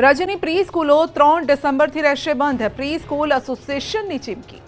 રાજ્યની પ્રી સ્કૂલો 3 ડિસેમ્બરથી રહેશે બંધ. પ્રી સ્કૂલ એસોસિએશનની ચીમકી.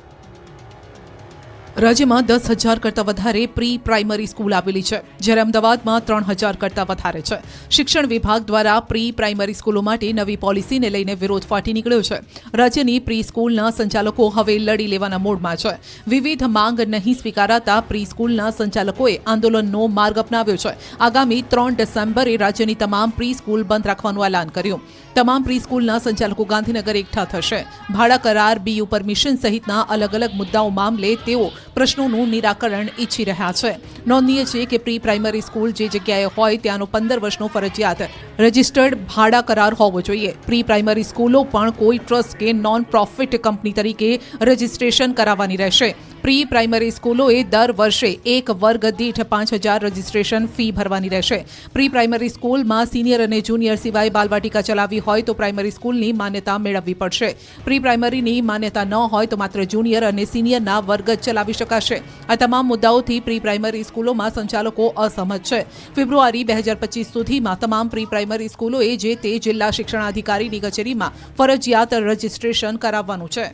રાજ્યમાં 10,000 કરતાં વધારે પ્રી પ્રાઇમરી સ્કૂલ આવેલી છે, જ્યારે અમદાવાદમાં 3,000 કરતાં વધારે છે. શિક્ષણ વિભાગ દ્વારા પ્રી પ્રાઇમરી સ્કૂલો માટે નવી પોલિસીને લઈને વિરોધ ફાટી નીકળ્યો છે. રાજ્યની પ્રી સ્કૂલના સંચાલકો હવે લડી લેવાના મોડમાં છે. વિવિધ માંગ નહીં સ્વીકારાતા પ્રી સ્કૂલના સંચાલકોએ આંદોલનનો માર્ગ અપનાવ્યો છે. આગામી 3 ડિસેમ્બરે રાજ્યની તમામ પ્રી સ્કૂલ બંધ રાખવાનું એલાન કર્યું. તમામ પ્રી સ્કૂલના સંચાલકો ગાંધીનગર એકઠા થશે. ભાડા કરાર, બીયુ પરમિશન સહિતના અલગ અલગ મુદ્દાઓ મામલે તેઓ પ્રશ્નોનું નિરાકરણ ઈચ્છી રહ્યા છે. નોંધનીય છે કે પ્રી પ્રાઇમરી સ્કૂલ જે જગ્યાએ હોય ત્યાંનો 15 વર્ષનો ફરજિયાત રજિસ્ટર્ડ ભાડા કરાર હોવો જોઈએ. પ્રી પ્રાઇમરી સ્કૂલો પણ કોઈ ટ્રસ્ટ કે નોન પ્રોફિટ કંપની તરીકે રજિસ્ટ્રેશન કરાવવાની રહેશે. પ્રી પ્રાઇમરી સ્કૂલોએ દર વર્ષે એક વર્ગ દીઠ 5,000 રજિસ્ટ્રેશન ફી ભરવાની રહેશે. પ્રી પ્રાઇમરી સ્કૂલમાં સિનિયર અને જુનિયર સિવાય બાલવાટિકા ચલાવવી હોય તો પ્રાઇમરી સ્કૂલની માન્યતા મેળવવી પડશે. પ્રી પ્રાઇમરીની માન્યતા ન હોય તો માત્ર જુનિયર અને સિનિયરના વર્ગ જ ચલાવી શકાશે. આ તમામ મુદ્દાઓથી પ્રી પ્રાઇમરી સ્કૂલોમાં સંચાલકો અસહમત છે. ફેબ્રુઆરી 2025 સુધીમાં તમામ પ્રી પ્રાઇમરી સ્કૂલોએ જે તે જિલ્લા શિક્ષણાધિકારીની કચેરીમાં ફરજિયાત રજિસ્ટ્રેશન કરાવવાનું છે.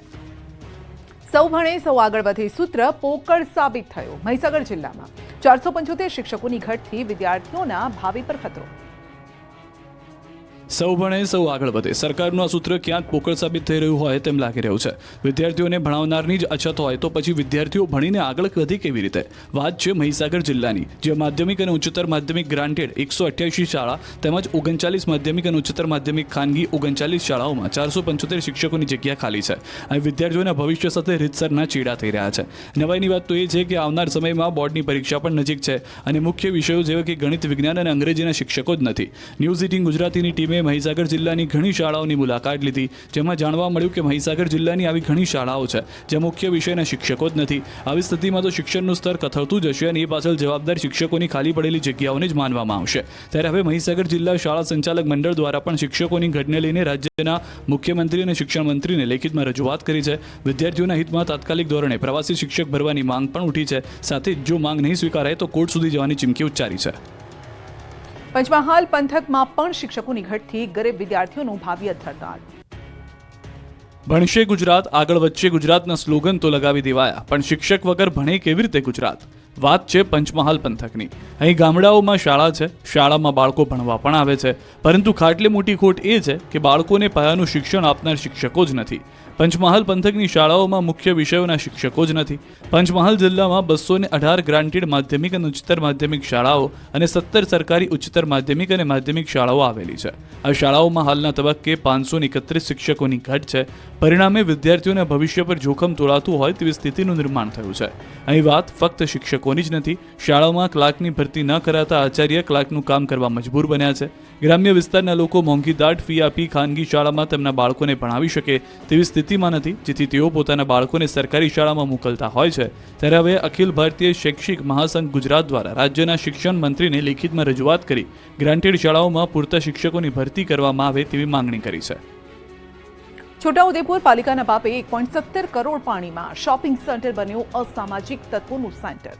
સૌ ભણે સૌ આગળ વધે સૂત્ર પોકળ સાબિત થયું. મહીસાગર જિલ્લામાં 475 શિક્ષકોની ઘટથી વિદ્યાર્થીઓના ભાવિ પર ખતરો. સૌ ભણે સૌ આગળ વધે સરકારનું આ સૂત્ર ક્યાંક પોકળ સાબિત થઈ રહ્યું હોય તેમ લાગી રહ્યું છે. વિદ્યાર્થીઓને ભણાવનારની જ અછત હોય તો પછી વિદ્યાર્થીઓ ભણીને આગળ વધે કેવી રીતે? વાત છે મહીસાગર જિલ્લાની, જે માધ્યમિક અને ઉચ્ચતર માધ્યમિક ગ્રાન્ટેડ 188 શાળા તેમજ 39 માધ્યમિક અને ઉચ્ચતર માધ્યમિક ખાનગી 39 શાળાઓમાં 475 શિક્ષકોની જગ્યા ખાલી છે. અને વિદ્યાર્થીઓના ભવિષ્ય સાથે રીતસરના ચેડા થઈ રહ્યા છે. નવાઈની વાત તો એ છે કે આવનાર સમયમાં બોર્ડની પરીક્ષા પણ નજીક છે અને મુખ્ય વિષયો જેવા કે ગણિત, વિજ્ઞાન અને અંગ્રેજીના શિક્ષકો જ નથી. ન્યૂઝ 18 ગુજરાતીની ટીમે મહીસાગર જિલ્લાની ઘણી શાળાઓની મુલાકાત લીધી, જેમાં જાણવા મળ્યું કે મહીસાગર જિલ્લાની આવી ઘણી શાળાઓ છે જ્યાં મુખ્ય વિષયના શિક્ષકો જ નથી. આવી સ્થિતિમાં તો શિક્ષણનું સ્તર કથળતું જશે અને એ પાછળ જવાબદાર શિક્ષકોની ખાલી પડેલી જગ્યાઓને જ માનવામાં આવશે. ત્યારે હવે મહીસાગર જિલ્લા શાળા સંચાલક મંડળ દ્વારા પણ શિક્ષકોની ઘટને લઈને રાજ્યના મુખ્યમંત્રી અને શિક્ષણ મંત્રીને લેખિતમાં રજૂઆત કરી છે. વિદ્યાર્થીઓના હિતમાં તાત્કાલિક ધોરણે પ્રવાસી શિક્ષક ભરવાની માંગ પણ ઉઠી છે. સાથે જ જો માંગ નહીં સ્વીકારાય તો કોર્ટ સુધી જવાની ચીમકી ઉચ્ચારી છે. પંચમહાલ પંથકમાં પણ શિક્ષકોની ઘટથી ગરીબ વિદ્યાર્થીઓનું ભાવિ હડતાળ. ભણશે ગુજરાત, આગળ વધશે ગુજરાતના સ્લોગન તો લગાવી દેવાયા, પણ શિક્ષક વગર ભણે કેવી રીતે ગુજરાત? વાત છે પંચમહાલ પંથકની. અહીં ગામડાઓમાં શાળા છે, શાળામાં બાળકો ભણવા પણ આવે છે, પરંતુ ખાટલે મોટી ખોટ એ છે કે બાળકોને પાયાનું શિક્ષણ આપનાર શિક્ષકો જ નથી. પંચમહાલ પંથકની શાળાઓમાં મુખ્ય વિષયોના શિક્ષકો જ નથી. પંચમહાલ જિલ્લામાં 218 ગ્રાન્ટેડ માધ્યમિક અને ઉચ્ચતર માધ્યમિક શાળાઓ અને 17 સરકારી ઉચ્ચતર માધ્યમિક અને માધ્યમિક શાળાઓ આવેલી છે. આ શાળાઓમાં હાલના તબક્કે 531 શિક્ષકોની ઘટ છે. પરિણામે વિદ્યાર્થીઓના ભવિષ્ય પર જોખમ તોળાતું હોય તેવી સ્થિતિનું નિર્માણ થયું છે. અહીં વાત ફક્ત શિક્ષકોની જ નથી. શાળાઓમાં ક્લાર્કની ભરતી ન કરાતા આચાર્ય ક્લાર્કનું કામ કરવા મજબૂર બન્યા છે. ગ્રામ્ય વિસ્તારના લોકો મોંઘી દાટ ફી આપી ખાનગી શાળામાં તેમના બાળકોને ભણાવી શકે તેવી સ્થિતિમાં નથી, જેથી તેઓ પોતાના બાળકોને સરકારી શાળામાં મોકલતા હોય છે. ત્યારે હવે અખિલ ભારતીય શૈક્ષિક મહાસંઘ ગુજરાત દ્વારા રાજ્યના શિક્ષણ મંત્રીને લેખિતમાં રજૂઆત કરી ગ્રાન્ટેડ શાળાઓમાં પૂરતા શિક્ષકોની ભરતી કરવામાં આવે તેવી માંગણી કરી છે. છોટાઉદેપુર પાલિકાના બાપે 1.17 કરોડ પાણીમાં શોપિંગ સેન્ટર બન્યું અસામાજિક તત્વોનું સેન્ટર.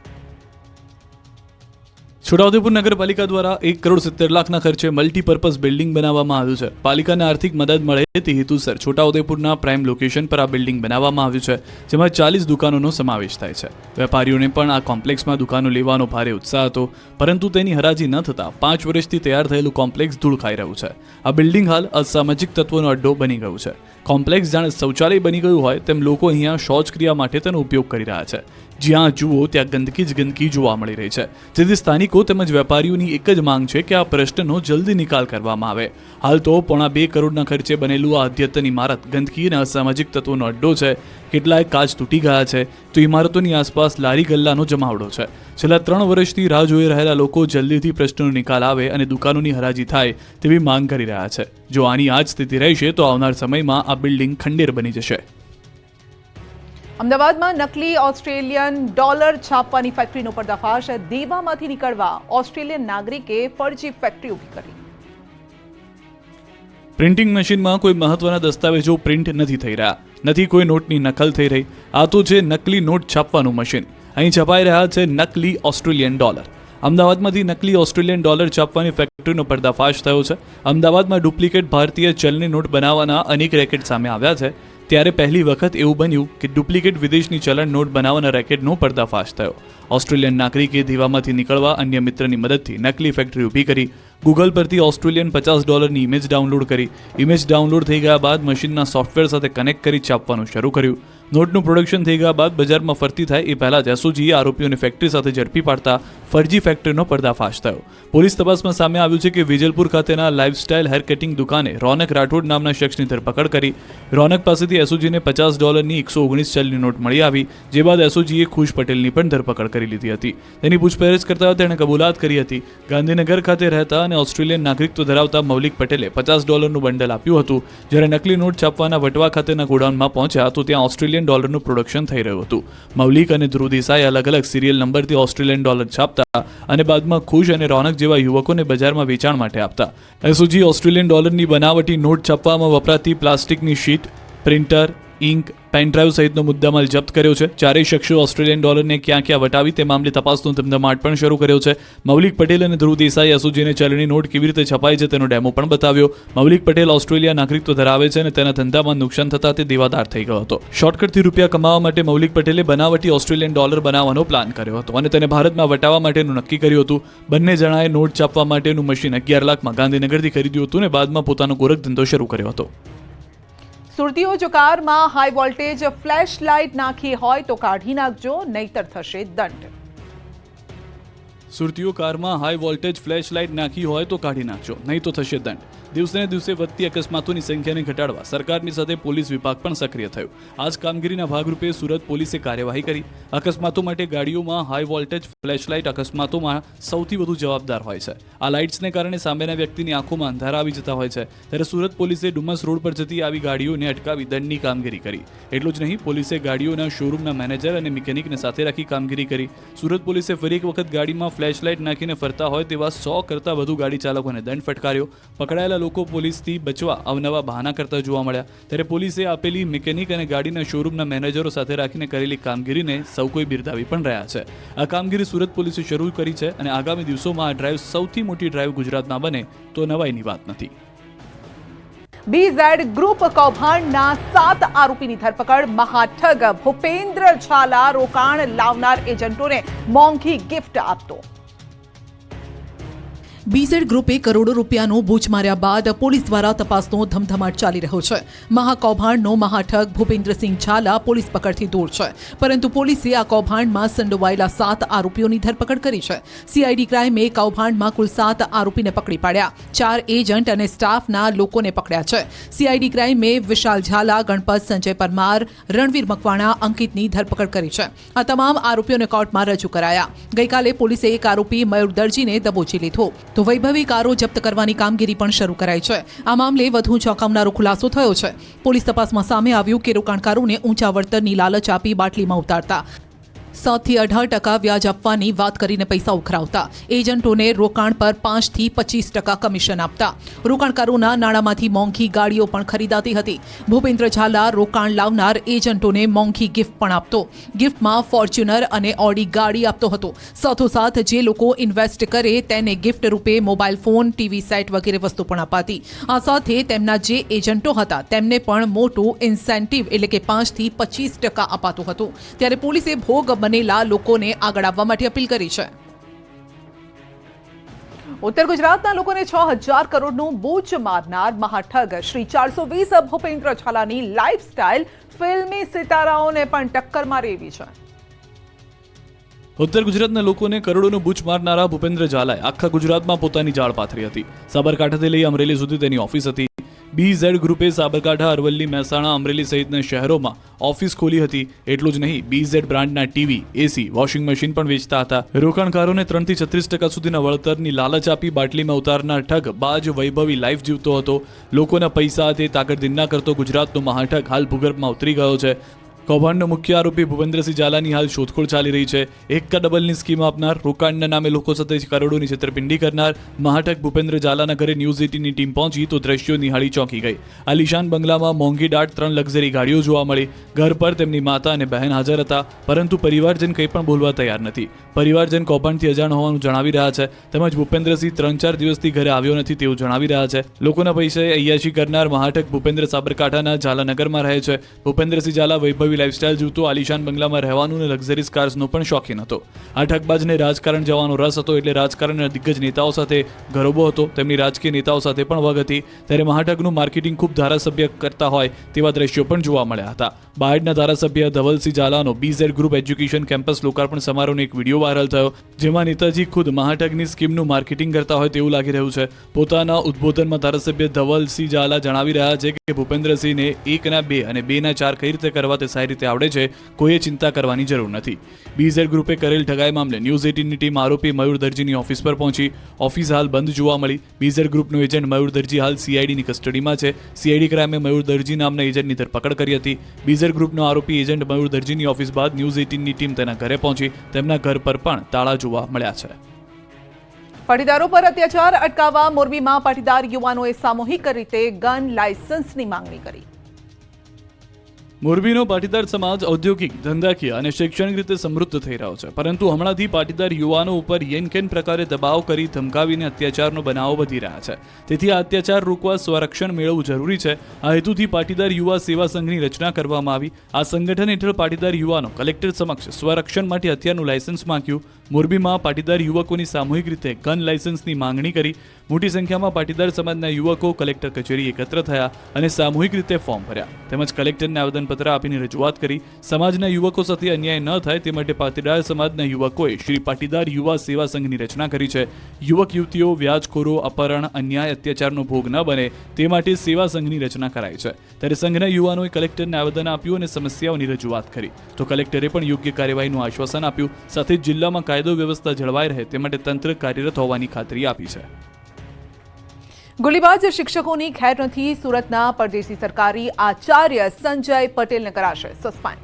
છોટાઉદેપુર નગરપાલિકા દ્વારા 1,70 લાખના ખર્ચે મલ્ટીપર્પઝ બિલ્ડિંગ બનાવવામાં આવ્યું છે. પાલિકાને આર્થિક મદદ મળે તે હેતુસર છોટાઉદેપુરના પ્રાઇમ લોકેશન પર આ બિલ્ડિંગ બનાવવામાં આવ્યું છે, જેમાં 40 દુકાનોનો સમાવેશ થાય છે. વેપારીઓને પણ આ કોમ્પ્લેક્સમાં દુકાનો લેવાનો ભારે ઉત્સાહ હતો, પરંતુ તેની હરાજી ન થતાં 5 વર્ષથી તૈયાર થયેલું કોમ્પ્લેક્સ ધૂળ ખાઈ રહ્યું છે. આ બિલ્ડિંગ હાલ અસામાજિક તત્વોનો અડ્ડો બની ગયું છે. કોમ્પ્લેક્સ જાણે શૌચાલય બની ગયું હોય તેમ લોકો અહીંયા શૌચક્રિયા માટે તેનો ઉપયોગ કરી રહ્યા છે. જ્યાં જુઓ ત્યાં ગંદકી જ ગંદકી જોવા મળી રહી છે. જેથી સ્થાનિકો તેમજ વેપારીઓની એક જ માંગ છે કે આ પ્રશ્નનો જલ્દી નિકાલ કરવામાં આવે. હાલ તો 2.5 કરોડના ખર્ચે બનેલું આ અદ્યતન ઇમારત ગંદકી અને અસામાજિક તત્વોનો અડ્ડો છે. કેટલાય કાચ તૂટી ગયા છે તો ઇમારતોની આસપાસ લારી ગલ્લાનો જમાવડો છે. છેલ્લા 3 વર્ષથી રાહ જોઈ રહેલા લોકો જલ્દીથી પ્રશ્નનો નિકાલ આવે અને દુકાનોની હરાજી થાય તેવી માંગ કરી રહ્યા છે. જો આની આ જ સ્થિતિ રહેશે તો આવનાર સમયમાં આ બિલ્ડિંગ ખંડેર બની જશે. અમદાવાદમાં નકલી ઓસ્ટ્રેલિયન ડોલર છાપવાની ફેક્ટરીનો પર્દાફાશ. દેવામાંથી નીકળવા ઓસ્ટ્રેલિયન નાગરિકે ફરજી ફેક્ટરી ઊભી કરી. પ્રિન્ટિંગ મશીનમાં કોઈ મહત્વના દસ્તાવેજો પ્રિન્ટ નથી થઈ રહ્યા, નથી કોઈ નોટની નકલ થઈ રહી. આ તો છે નકલી નોટ છાપવાનું મશીન. અહીં છપાઈ રહ્યા છે નકલી ઓસ્ટ્રેલિયન ડોલર. અમદાવાદમાંથી નકલી ઓસ્ટ્રેલિયન ડોલર છાપવાની ફેક્ટરીનો પર્દાફાશ થયો છે. અમદાવાદમાં ડુપ્લિકેટ ભારતીય ચલણી નોટ બનાવવાના અનેક રેકેટ સામે આવ્યા છે. ત્યારે પહેલી વખત એવું બન્યું કે ડુપ્લિકેટ વિદેશની ચલણ નોટ બનાવવાના રેકેટનો પર્દાફાશ થયો. ઓસ્ટ્રેલિયન નાગરિકે દીવામાંથી નીકળવા અન્ય મિત્રની મદદથી નકલી ફેક્ટરી ઊભી કરી. ગૂગલ પરથી ઓસ્ટ્રેલિયન $50ની ઇમેજ ડાઉનલોડ કરી. ઇમેજ ડાઉનલોડ થઈ ગયા બાદ મશીનના સોફ્ટવેર સાથે કનેક્ટ કરી છાપવાનું શરૂ કર્યું. નોટનું પ્રોડક્શન થઈ ગયા બાદ બજારમાં ફરતી થાય એ પહેલા જ એસઓજીએ આરોપીઓને ફેક્ટરી સાથે ઝડપી પાડતા ફરજી ફેક્ટરીનો પર્દાફાશ થયો. પોલીસ તપાસમાં સામે આવ્યું છે કે વિજલપુર ખાતેના લાઇફસ્ટાઇલ હેર કટિંગ દુકાને રોનક રાઠોડ નામના શખ્સની ધરપકડ કરી. રોનક પાસેથી એસઓજીને $50ની 119 ચલની નોટ મળી આવી, જે બાદ એસઓજીએ ખુશ પટેલની પણ ધરપકડ કરી લીધી હતી. તેની પૂછપરછ કરતા તેણે કબૂલાત કરી હતી. ગાંધીનગર ખાતે રહેતા અને ઓસ્ટ્રેલિયન નાગરિકત્વ ધરાવતા મૌલિક પટેલે $50નું બંડલ આપ્યું હતું. જ્યારે નકલી નોટ છાપવાના વટવા ખાતેના ગોડાઉનમાં પહોંચ્યા તો ત્યાં ઓસ્ટ્રેલિયન ડોલરનું પ્રોડક્શન થઈ રહ્યું હતું. મૌલિક અને ધ્રુવ દેસાઈ અલગ અલગ સિરિયલ નંબરથી ઓસ્ટ્રેલિયન ડોલર છાપતા અને બાદમાં ખુશ અને રોનક જેવા યુવકોને બજારમાં વેચાણ માટે આપતા. એસઓજી ઓસ્ટ્રેલિયન ડોલરની બનાવટી નોટ છાપવામાં વપરાતી પ્લાસ્ટિકની શીટ, પ્રિન્ટર, ઇંક, પેનડ્રાઈવ સહિતનો મુદ્દામાલ જપ્ત કર્યો છે. ચારેય શખ્સો ઓસ્ટ્રેલિયન ડોલરને ક્યાં ક્યાં વટાવી તે મામલે તપાસનો ધમધમાટ પણ શરૂ કર્યો છે. મૌલિક પટેલ અને ધ્રુવ દેસાઈ એસઓજીને ચલણી નોટ કેવી રીતે છપાય છે તેનો ડેમો પણ બતાવ્યો. મૌલિક પટેલ ઓસ્ટ્રેલિયા નાગરિકત્વ ધરાવે છે અને તેના ધંધામાં નુકસાન થતાં તે દેવાદાર થઈ ગયો હતો. શોર્ટકટથી રૂપિયા કમાવા માટે મૌલિક પટેલે બનાવટી ઓસ્ટ્રેલિયન ડોલર બનાવવાનો પ્લાન કર્યો હતો અને તેને ભારતમાં વટાવવા માટેનું નક્કી કર્યું હતું. બંને જણાએ નોટ છાપવા માટેનું મશીન 11 લાખમાં ગાંધીનગરથી ખરીદ્યું હતું અને બાદમાં પોતાનો ગોરખ ધંધો શરૂ કર્યો હતો. સુરતીઓ જો કારમાં હાઈ વોલ્ટેજ ફ્લેશ લાઇટ નાખી હોય તો કાઢી નાખજો, નહીતર થશે દંડ. સુરતીઓ કારમાં હાઈ વોલ્ટેજ ફ્લેશ લાઇટ નાખી હોય તો કાઢી નાખજો, નહીં તો થશે દંડ. દિવસે દિવસે વધતી અકસ્માતોની સંખ્યાને ઘટાડવા સરકારની સાથે પોલીસ વિભાગ પણ સક્રિય થયું. આ જ કામગીરીના ભાગરૂપે સુરત પોલીસે કાર્યવાહી કરી. અકસ્માતો માટે ગાડીઓમાં હાઈ વોલ્ટેજ ફ્લેશ લાઇટ અકસ્માતોમાં સૌથી વધુ જવાબદાર હોય છે. આ લાઇટ્સને કારણે સામેના વ્યક્તિની આંખોમાં અંધારા આવી જતા હોય છે. ત્યારે સુરત પોલીસે ડુમસ રોડ પર જતી આવી ગાડીઓને અટકાવી દંડની કામગીરી કરી. એટલું જ નહીં, પોલીસે ગાડીઓના શોરૂમના મેનેજર અને મિકેનિકને સાથે રાખી કામગીરી કરી. સુરત પોલીસે ફરી એક વખત ગાડીમાં ફ્લેશ લાઇટ નાખીને ફરતા હોય તેવા 100 કરતાં વધુ ગાડી ચાલકોને દંડ ફટકાર્યો. પકડાયેલા લોકો પોલીસથી બચવા અવનવા બહાના કરતા જોવા મળ્યા. ત્યારે પોલીસે આપેલી મિકેનિક અને ગાડીના શોરૂમના મેનેજરો સાથે રાખીને કરેલી કામગીરીને સૌ કોઈ બિરદાવી પણ રહ્યા છે. આ કામગીરી સુરત પોલીસે શરૂ કરી છે અને આગામી દિવસોમાં આ ડ્રાઈવ સૌથી મોટી ડ્રાઈવ ગુજરાતમાં બને તો નવાઈની વાત નથી. બીઝેડ ગ્રુપ કૌભાંડના 7 આરોપીની ધરપકડ. મહાઠગ ભૂપેન્દ્ર ઝાલા રોકાણ લાવનાર એજન્ટોને મોંઘી ગિફ્ટ આપતો. બીઝેડ ગ્રુપે કરોડો રૂપિયાનો બૂચ માર્યા બાદ પોલીસ દ્વારા તપાસનો ધમધમાટ ચાલી રહ્યો છે. મહાકૌભાંડનો મહાઠગ ભૂપેન્દ્રસિંહ ઝાલા પોલીસ પકડથી દૂર છે, પરંતુ પોલીસે આ કૌભાંડમાં સંડોવાયેલા 7 આરોપીઓની ધરપકડ કરી છે. સીઆઈડી ક્રાઇમે કૌભાંડમાં કુલ 7 આરોપીને પકડી પાડ્યા. 4 એજન્ટ અને સ્ટાફના લોકોને પકડ્યા છે. સીઆઈડી ક્રાઇમે વિશાલ ઝાલા, ગણપત, સંજય પરમાર, રણવીર મકવાણા, અંકિતની ધરપકડ કરી છે. આ તમામ આરોપીઓને કોર્ટમાં રજૂ કરાયા. ગઈકાલે પોલીસે એક આરોપી મયુર દરજીને દબોચી લીધો. તો વૈભવી કારો જપ્ત કરવાની કામગીરી પણ શરૂ કરાઈ છે. આ મામલે વધુ ચોંકાવનારો ખુલાસો થયો છે. પોલીસ તપાસમાં સામે આવ્યું કે રોકાણકારોને ઊંચા વળતરની લાલચ આપી બાટલીમાં ઉતારતા 7 થી 18% વ્યાજ આપવાની વાત કરીને પૈસા ઉઘરાવતા. એજન્ટોને રોકાણ પર 5 થી 25% કમિશન આપતા. રોકાણકારોના નાણાંમાંથી મોંઘી ગાડીઓ પણ ખરીદાતી હતી. ભૂપેન્દ્ર ઝાલા રોકાણ લાવનાર એજન્ટોને મોંઘી ગિફ્ટ પણ આપતો. ગિફ્ટમાં ફોર્ચ્યુનર અને ઓડી ગાડી આપતો હતો. સાથોસાથ જે લોકો ઇન્વેસ્ટ કરે તેને ગિફ્ટ રૂપે મોબાઈલ ફોન, ટીવી સેટ વગેરે વસ્તુ પણ અપાતી. આ સાથે તેમના જે એજન્ટો હતા તેમને પણ મોટું ઇન્સેન્ટિવ એટલે કે 5 થી 25% અપાતું હતું. ત્યારે પોલીસે ભોગ બનેલા લોકોને આગળ આવવા માટે અપીલ કરી છે. ઉત્તર ગુજરાતના લોકોને 6,000 કરોડનું બૂચ મારનાર મહાઠગ શ્રી 420 ભૂપેન્દ્ર ઝાલાની લાઇફસ્ટાઇલ ફિલ્મી સિતારાઓને પણ ટક્કર મારી એવી છે. ઉત્તર ગુજરાતના લોકોને કરોડોનું બૂચ મારનારા ભૂપેન્દ્ર ઝાલાએ આખા ગુજરાતમાં પોતાની જાળ પાથરી હતી. સાબરકાંઠાથી લઈ અમરેલી સુધી તેની ઓફિસ હતી. બીઝેડ ગ્રુપે સાબરકાંઠા, અરવલ્લી, મહેસાણા, અમરેલી સહિતના શહેરોમાં ઓફિસ ખોલી હતી. એટલું જ નહીં, બીઝેડ બ્રાન્ડના ટીવી, એસી, વોશિંગ મશીન પણ વેચતા હતા. રોકાણકારોને 3 થી 36% સુધીના વળતરની લાલચ આપી બાટલીમાં ઉતારનાર ઠગ બાજ વૈભવી લાઈફ જીવતો હતો. લોકોના પૈસા તે તાકડદિન ના કરતો ગુજરાતનો મહાઠગ હાલ ભૂગર્ભમાં ઉતરી ગયો છે. કૌભાંડનો મુખ્ય આરોપી ભૂપેન્દ્રસિંહ ઝાલાની હાલ શોધખોળ ચાલી રહી છે. એક્કા ડબલની સ્કીમ આપનાર, રોકાણના નામે લોકો સાથે કરોડોની છેતરપિંડી કરનાર મહાટક ભૂપેન્દ્ર ઝાલાના ઘરે ન્યૂઝ 18ની ટીમ પહોંચી તો દ્રશ્યો નિહાળી ચોંકી ગઈ. આલિશાન બંગલામાં મોંઘી દાટ 3 લક્ઝરી ગાડીઓ જોવા મળી. ઘર પર તેમની માતા અને બહેન હાજર હતા, પરંતુ પરિવારજન કંઈ પણ બોલવા તૈયાર નથી. પરિવારજન કૌભાંડથી અજાણ હોવાનું જણાવી રહ્યા છે. તેમજ ભૂપેન્દ્રસિંહ 3-4 દિવસથી ઘરે આવ્યો નથી તેવું જણાવી રહ્યા છે. લોકોના પૈસાએ અય્યાશી કરનાર મહાટક ભૂપેન્દ્ર સાબરકાંઠાના ઝાલાનગરમાં રહે છે. ભૂપેન્દ્રસિંહ ઝાલા વૈભવી લાઇફસ્ટાઇલ જીવતો, આલિશાન બંગલામાં રહેવાનું અને લક્ઝરીઝ કાર્સનો પણ શોખીન હતો. આ ઠગબાજને રાજકારણ જવાનો રસ હતો, એટલે રાજકારણના દિગ્ગજ નેતાઓ સાથે ગરોબો હતો. તેમની રાજકીય નેતાઓ સાથે પણ વગ હતી. ત્યારે મહાટકનું માર્કેટિંગ ખૂબ ધારાસભ્ય કરતા હોય તેવા દ્રશ્યો પણ જોવા મળ્યા હતા. બાયડના ધારાસભ્ય ધવલસિંહ ઝાલાનો BZ ગ્રુપ એજ્યુકેશન કેમ્પસ લોકાર્પણ સમારોહનો એક વિડીયો વાયરલ થયો, જેમાં નેતાજી ખુદ મહાટકની સ્કીમનું માર્કેટિંગ કરતા હોય તેવું લાગી રહ્યું છે. પોતાના ઉદ્બોધનમાં ધારાસભ્ય ધવલસિંહ ઝાલા જણાવી રહ્યા છે કે ભૂપેન્દ્રસિંહને 1 ના 2 અને 2 ના 4 કઈ રીતે કરવા તે સારી રીતે આવડે છે. કોઈએ ચિંતા કરવાની જરૂર નથી. BZ ગ્રુપે કરેલ ઠગાઈ મામલે ન્યૂઝ 18ની ટીમ આરોપી મયુર દરજીની ઓફિસ પર પહોંચી. ઓફિસ હાલ બંધ જોવા મળી. BZ ગ્રુપનો એજન્ટ મયુર દરજી હાલ CIDની કસ્ટડીમાં છે. CID ક્રાઇમે મયુર દરજી નામના એજન્ટની ધરપકડ કરી હતી. BZ ગ્રુપનો આરોપી એજન્ટ મયુર દરજીની ઓફિસ બાદ ન્યૂઝ 18ની ટીમ તેના ઘરે પહોંચી. તેમના ઘર પર પણ તાળા જોવા મળ્યા છે. પાટીદારો પર અત્યાચાર અટકાવવા મોરબીમાં પાટીદાર યુવાનોએ સામૂહિક રીતે ગન લાયસન્સની માંગણી કરી. મોરબીનો પાટીદાર સમાજ ઔદ્યોગિક, ધંધાકીય અને શૈક્ષણિક રીતે સમૃદ્ધ થઈ રહ્યો છે, પરંતુ હમણાંથી પાટીદાર યુવાનો ઉપર યેનકેન પ્રકારે દબાવ કરી ધમકાવીને અત્યાચારનો બનાવો વધી રહ્યા છે. તેથી આ અત્યાચાર રોકવા સ્વરક્ષણ મેળવવું જરૂરી છે. આ હેતુથી પાટીદાર યુવા સેવા સંઘની રચના કરવામાં આવી. આ સંગઠન હેઠળ પાટીદાર યુવાનો કલેક્ટર સમક્ષ સ્વરક્ષણ માટે હથિયારનું લાયસન્સ માંગ્યું. મોરબીમાં પાટીદાર યુવકોની સામૂહિક રીતે ગન લાયસન્સની માંગણી કરી. મોટી સંખ્યામાં પાટીદાર સમાજના યુવકો કલેક્ટર કચેરી એકત્ર થયા અને સામૂહિક રીતે ફોર્મ ભર્યા, તેમજ કલેક્ટરને આવેદનપત્ર આપીને રજૂઆત કરી. સમાજના યુવકો સાથે અન્યાય ન થાય તે માટે પાટીદાર સમાજના યુવકોએ શ્રી પાટીદાર યુવા સેવા સંઘની રચના કરી છે. યુવક યુવતીઓ વ્યાજખોરો, અપહરણ, અન્યાય, અત્યાચારનો ભોગ ન બને તે માટે સેવા સંઘની રચના કરાઈ છે. ત્યારે સંઘના યુવાનોએ કલેક્ટરને આવેદન આપ્યું અને સમસ્યાઓની રજૂઆત કરી, તો કલેક્ટરે પણ યોગ્ય કાર્યવાહીનું આશ્વાસન આપ્યું. સાથે જ જિલ્લામાં કાયદો વ્યવસ્થા જળવાઈ રહે તે માટે તંત્ર કાર્યરત હોવાની ખાતરી આપી છે. ગોળીબાજ શિક્ષકોની ખેર નથી. સુરતના પરદેશી સરકારી આચાર્ય સંજય પટેલને કરાશે સસ્પેન્ડ.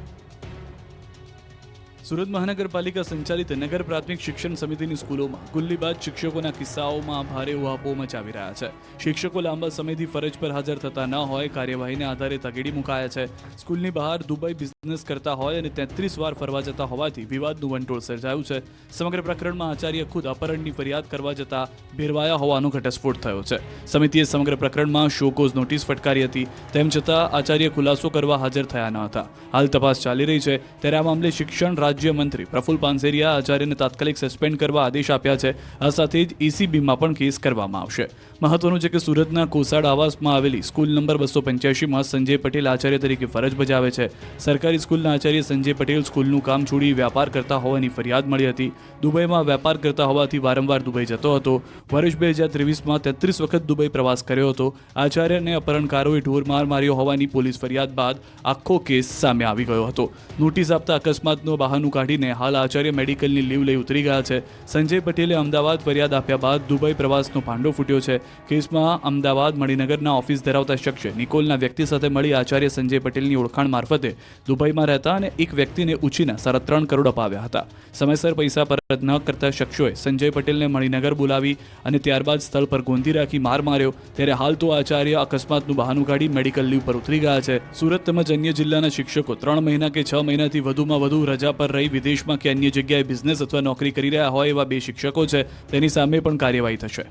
સુરત મહાનગરપાલિકા સંચાલિત નગર પ્રાથમિક શિક્ષણ સમિતિની સ્કૂલોમાં ગુલ્લીબાજ શિક્ષકોના કિસ્સાઓમાં ભારે ઉહાપો મચાવી રહ્યા છે. શિક્ષકો લાંબા સમયથી ફરજ પર હાજર થતા ન હોય, કાર્યવાહીને આધારે તગેડી મુકાયા છે. સ્કૂલની બહાર દુબઈ બિઝનેસ કરતા હોય અને 33 વાર ફરવા જતા હોવાથી વિવાદનું વંટોળ સર્જાયું છે. સમગ્ર પ્રકરણમાં આચાર્ય ખુદ અપહરણની ફરિયાદ કરવા જતા ભેરવાયા હોવાનો ઘટસ્ફોટ થયો છે. સમિતિએ સમગ્ર પ્રકરણમાં શોકોઝ નોટિસ ફટકારી હતી. તેમ છતાં આચાર્ય ખુલાસો કરવા હાજર થયા ન હતા. હાલ તપાસ ચાલી રહી છે. ત્યારે આ મામલે શિક્ષણ રાજ્યમંત્રી પ્રફુલ પાનસેરિયા આચાર્યને તાત્કાલિક સસ્પેન્ડ કરવા આદેશ આપ્યા છે. આ સાથે જ ECBમાં પણ કેસ કરવામાં આવશે. મહત્વનું છે કે સુરતના કોસાડ આવાસમાં આવેલી સ્કૂલ નંબર 285માં સંજય પટેલ આચાર્ય તરીકે ફરજ બજાવે છે. સરકારી સ્કૂલના આચાર્ય સંજય પટેલ સ્કૂલનું કામ છોડી વ્યાપાર કરતા હોવાની ફરિયાદ મળી હતી. દુબઈમાં વેપાર કરતા હોવાથી વારંવાર દુબઈ જતો હતો. વર્ષ 2023માં 33 વખત દુબઈ પ્રવાસ કર્યો હતો. આચાર્યને અપહરણકારોએ ઢોરમાર માર્યો હોવાની પોલીસ ફરિયાદ બાદ આખો કેસ સામે આવી ગયો હતો. નોટિસ આપતા અકસ્માતનો બહાનું કાઢીને હાલ આચાર્ય મેડિકલની લીવ લઈ ઉતરી ગયા છે. સંજય પટેલે અમદાવાદ ફરિયાદ આપ્યા બાદ દુબઈ પ્રવાસનો ભાંડો ફૂટ્યો છે. કેસમાં અમદાવાદ મણિનગરના ઓફિસ ધરાવતા શખ્સે નિકોલના વ્યક્તિ સાથે મળી આચાર્ય સંજય પટેલની ઓળખાણ મારફતે દુબઈમાં રહેતા અને એક વ્યક્તિને ઉછીના 3.5 કરોડ અપાવ્યા હતા. સમયસર પૈસા પરત ન કરતા શખ્સોએ સંજય પટેલને મણિનગર બોલાવી અને ત્યારબાદ સ્થળ પર ગોંધી રાખી માર માર્યો. ત્યારે હાલ તો આચાર્ય અકસ્માતનું બહાનું કાઢી મેડિકલ લીવ પર ઉતરી ગયા છે. સુરત તેમજ અન્ય જિલ્લાના શિક્ષકો 3 મહિના કે 6 મહિનાથી વધુમાં વધુ રજા પર રહી વિદેશમાં કે અન્ય જગ્યાએ બિઝનેસ અથવા નોકરી કરી રહ્યા હોય એવા 2 શિક્ષકો છે. તેની સામે પણ કાર્યવાહી થશે.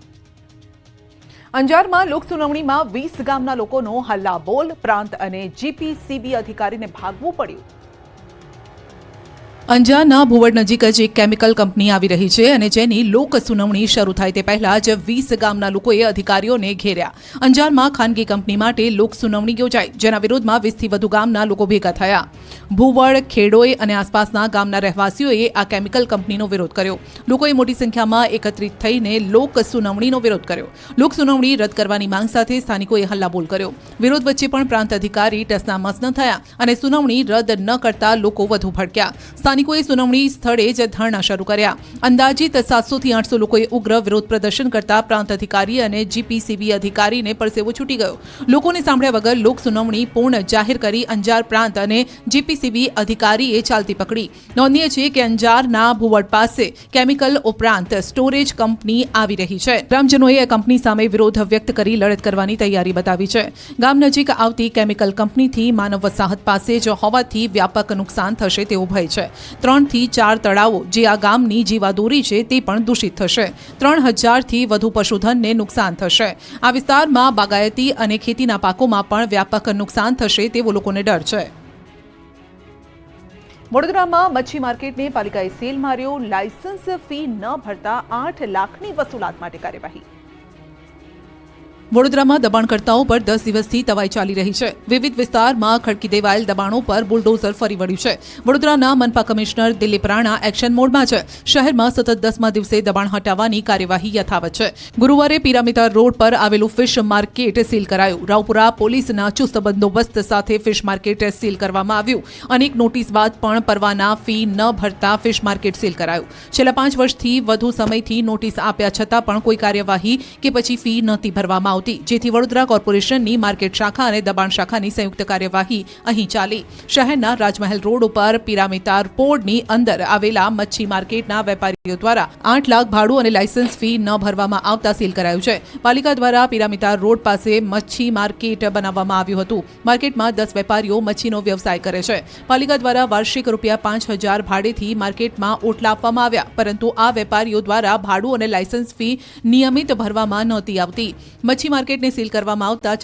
અંજારમાં લોકસુનાવણીમાં 20 ગામના લોકોનો હલ્લાબોલ. પ્રાંત અને GPCB અધિકારીને ભાગવું પડ્યું. અંજારના ભુવડ નજીક જ એક કેમિકલ કંપની આવી રહી છે અને જેની લોક સુનાવણી શરૂ થાય તે પહેલા જ 20 ગામના લોકોએ અધિકારીઓને ઘેર્યા. અંજારમાં ખાનગી કંપની માટે લોક સુનાવણી યોજાઈ, જેના વિરોધમાં 20થી વધુ ગામના લોકો ભેગા થયા. ભુવડ, ખેડોઈ અને આસપાસના ગામના રહેવાસીઓએ આ કેમિકલ કંપનીનો વિરોધ કર્યો. લોકોએ મોટી સંખ્યામાં એકત્રિત થઈને લોક સુનાવણીનો વિરોધ કર્યો. લોક સુનાવણી રદ કરવાની માંગ સાથે સ્થાનિકોએ હલ્લાબોલ કર્યો. વિરોધ વચ્ચે પણ પ્રાંત અધિકારી ટસનામસ ન થયા અને સુનાવણી રદ ન કરતા લોકો વધુ ભડક્યા. સ્થાનિકોએ સુનાવણી સ્થળે જ ધરણા શરૂ કર્યા. અંદાજિત 700 થી 800 લોકોએ ઉગ્ર વિરોધ પ્રદર્શન કરતા પ્રાંત અધિકારી અને GPCB અધિકારીને પરસેવો છૂટી ગયો. લોકોને સાંભળ્યા વગર લોક સુનાવણી પૂર્ણ જાહેર કરી અંજાર પ્રાંત અને જીપીસીબી અધિકારીએ ચાલતી પકડી. નોંધનીય છે કે અંજારના ભુવડ પાસે કેમિકલ ઉપરાંત સ્ટોરેજ કંપની આવી રહી છે. ગ્રામજનોએ આ કંપની સામે વિરોધ વ્યક્ત કરી લડત કરવાની તૈયારી બતાવી છે. ગામ નજીક આવતી કેમિકલ કંપનીથી માનવ વસાહત પાસે જ હોવાથી વ્યાપક નુકસાન થશે તેવો ભય છે. 3 થી 4 તળાવો જે આ ગામની જીવાદોરી છે તે પણ દૂષિત થશે. 3000થી વધુ પશુધનને નુકસાન થશે. આ વિસ્તારમાં બાગાયતી અને ખેતીના પાકોમાં પણ વ્યાપક નુકસાન થશે તેવો લોકોને ડર છે. વડોદરામાં મચ્છી માર્કેટને પાલિકાએ સીલ માર્યો. લાયસન્સ ફી ન ભરતા 8 લાખની વસૂલાત માટે કાર્યવાહી. વડોદરામાં દબાણકર્તાઓ પર 10 દિવસથી તવાઈ ચાલી રહી છે. વિવિધ વિસ્તારમાં ખડકી દેવાયેલ દબાણો પર બુલડોઝર ફરી વળ્યું છે. વડોદરાના મનપા કમિશનર દિલીપ રાણા એક્શન મોડમાં છે. શહેરમાં સતત 10મા દિવસે દબાણ હટાવવાની કાર્યવાહી યથાવત છે. ગુરુવારે પિરામિતા રોડ પર આવેલું ફિશ માર્કેટ સીલ કરાયું. રાવપુરા પોલીસના ચુસ્ત બંદોબસ્ત સાથે ફિશ માર્કેટ સીલ કરવામાં આવ્યું. અનેક નોટિસ બાદ પણ પરવાના ફી ન ભરતા ફિશ માર્કેટ સીલ કરાયું. છેલ્લા 5 વર્ષથી વધુ સમયથી નોટિસ આપ્યા છતાં પણ કોઈ કાર્યવાહી કે પછી ફી નહોતી ભરવામાં આવતી, જેથી વડોદરા કોર્પોરેશનની માર્કેટ શાખા અને દબાણ શાખાની સંયુક્ત કાર્યવાહી અહીં ચાલી. શહેરના રાજમહેલ રોડ ઉપર પિરામિતા પોળની અંદર આવેલા મચ્છી માર્કેટના વેપારીઓ દ્વારા 8 લાખ ભાડું અને લાયસન્સ ફી ન ભરવામાં આવતા સીલ કરાયું છે. પાલિકા દ્વારા પિરામિતા રોડ પાસે મચ્છી માર્કેટ બનાવવામાં આવ્યું હતું. માર્કેટમાં 10 વેપારીઓ મચ્છીનો વ્યવસાય કરે છે. પાલિકા દ્વારા વાર્ષિક ₹5000 ભાડેથી માર્કેટમાં ઓટલા આપવામાં આવ્યા, પરંતુ આ વેપારીઓ દ્વારા ભાડું અને લાયસન્સ ફી નિયમિત ભરવામાં નહોતી આવતી. મચ્છી માર્કેટને સીલ કરવામાં આવતા